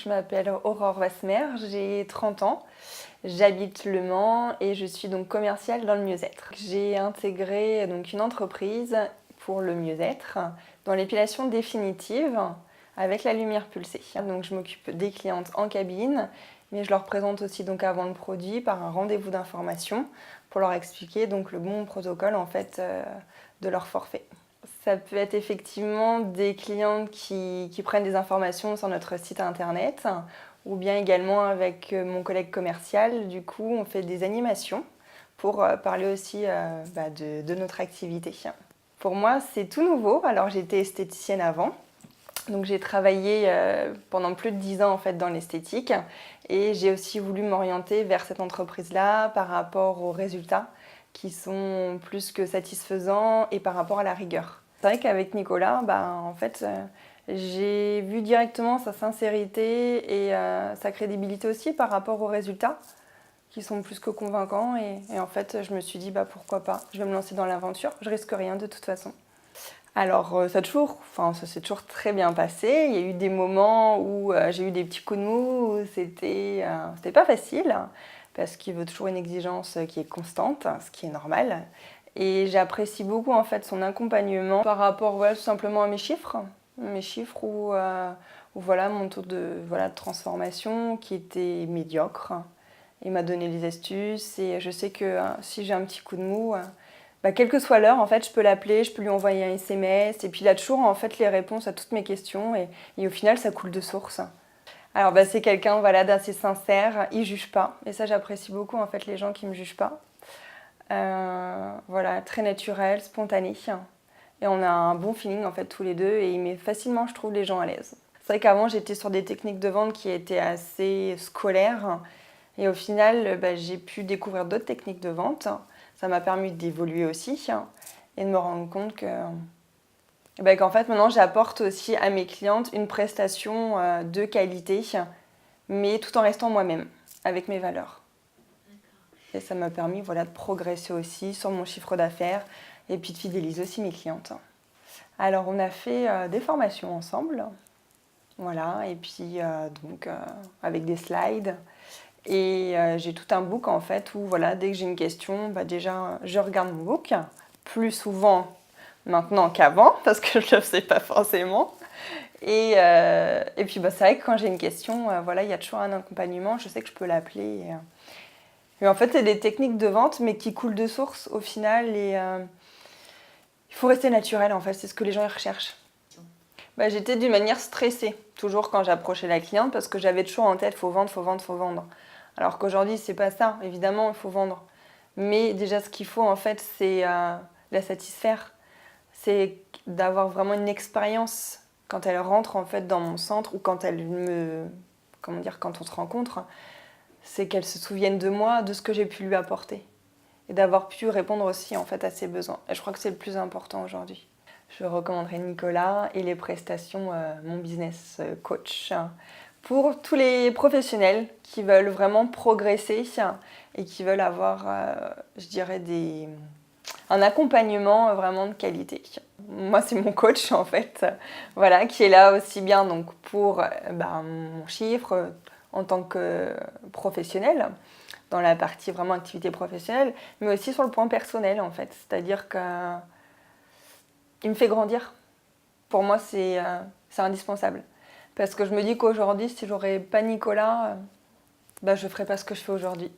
je m'appelle Aurore Wasmer, j'ai 30 ans, j'habite Le Mans et je suis donc commerciale dans le mieux-être. J'ai intégré donc une entreprise pour le mieux-être dans l'épilation définitive avec la lumière pulsée. Donc je m'occupe des clientes en cabine, mais je leur présente aussi donc avant le produit par un rendez-vous d'information pour leur expliquer donc le bon protocole en fait de leur forfait. Ça peut être effectivement des clientes qui prennent des informations sur notre site internet ou bien également avec mon collègue commercial. Du coup, on fait des animations pour parler aussi de notre activité. Pour moi, c'est tout nouveau. Alors, j'étais esthéticienne avant. Donc, j'ai travaillé pendant plus de 10 ans en fait, dans l'esthétique et j'ai aussi voulu m'orienter vers cette entreprise-là par rapport aux résultats qui sont plus que satisfaisants et par rapport à la rigueur. C'est vrai qu'avec Nicolas, en fait, j'ai vu directement sa sincérité et sa crédibilité aussi par rapport aux résultats qui sont plus que convaincants et en fait, je me suis dit pourquoi pas, je vais me lancer dans l'aventure, je risque rien de toute façon. Alors, ça s'est toujours très bien passé. Il y a eu des moments où j'ai eu des petits coups de mou, où c'était pas facile, parce qu'il veut toujours une exigence qui est constante, ce qui est normal. Et j'apprécie beaucoup en fait son accompagnement par rapport tout simplement à mes chiffres où voilà, mon taux de transformation qui était médiocre. Il m'a donné les astuces et je sais que si j'ai un petit coup de mou, quelle que soit l'heure, en fait, je peux l'appeler, je peux lui envoyer un SMS et puis il a toujours en fait les réponses à toutes mes questions et au final ça coule de source. Alors c'est quelqu'un d'assez sincère, il juge pas et ça j'apprécie beaucoup en fait les gens qui me jugent pas. Très naturel, spontané et on a un bon feeling en fait tous les deux et il met facilement je trouve les gens à l'aise. C'est vrai qu'avant j'étais sur des techniques de vente qui étaient assez scolaires et au final j'ai pu découvrir d'autres techniques de vente. Ça m'a permis d'évoluer aussi et de me rendre compte qu'en fait maintenant j'apporte aussi à mes clientes une prestation de qualité mais tout en restant moi-même avec mes valeurs. Et ça m'a permis de progresser aussi sur mon chiffre d'affaires et puis de fidéliser aussi mes clientes. Alors on a fait des formations ensemble, et puis avec des slides. Et j'ai tout un book en fait où dès que j'ai une question, déjà je regarde mon book, plus souvent maintenant qu'avant parce que je ne le faisais pas forcément. Et puis c'est vrai que quand j'ai une question, il y a toujours un accompagnement, je sais que je peux l'appeler. Et en fait c'est des techniques de vente mais qui coulent de source au final et il faut rester naturel en fait, c'est ce que les gens recherchent. J'étais d'une manière stressée, toujours quand j'approchais la cliente parce que j'avais toujours en tête faut vendre, faut vendre, faut vendre. Alors qu'aujourd'hui, c'est pas ça. Évidemment, il faut vendre. Mais déjà, ce qu'il faut, en fait, c'est la satisfaire. C'est d'avoir vraiment une expérience quand elle rentre, en fait, dans mon centre ou quand quand on se rencontre, c'est qu'elle se souvienne de moi, de ce que j'ai pu lui apporter. Et d'avoir pu répondre aussi, en fait, à ses besoins. Et je crois que c'est le plus important aujourd'hui. Je recommanderais Nicolas et les prestations Mon Business Coach pour tous les professionnels qui veulent vraiment progresser et qui veulent avoir, un accompagnement vraiment de qualité. Moi, c'est mon coach en fait, qui est là aussi bien donc pour mon chiffre en tant que professionnel, dans la partie vraiment activité professionnelle, mais aussi sur le point personnel en fait. C'est-à-dire qu'il me fait grandir. Pour moi, c'est indispensable. Parce que je me dis qu'aujourd'hui, si j'aurais pas Nicolas, je ferais pas ce que je fais aujourd'hui.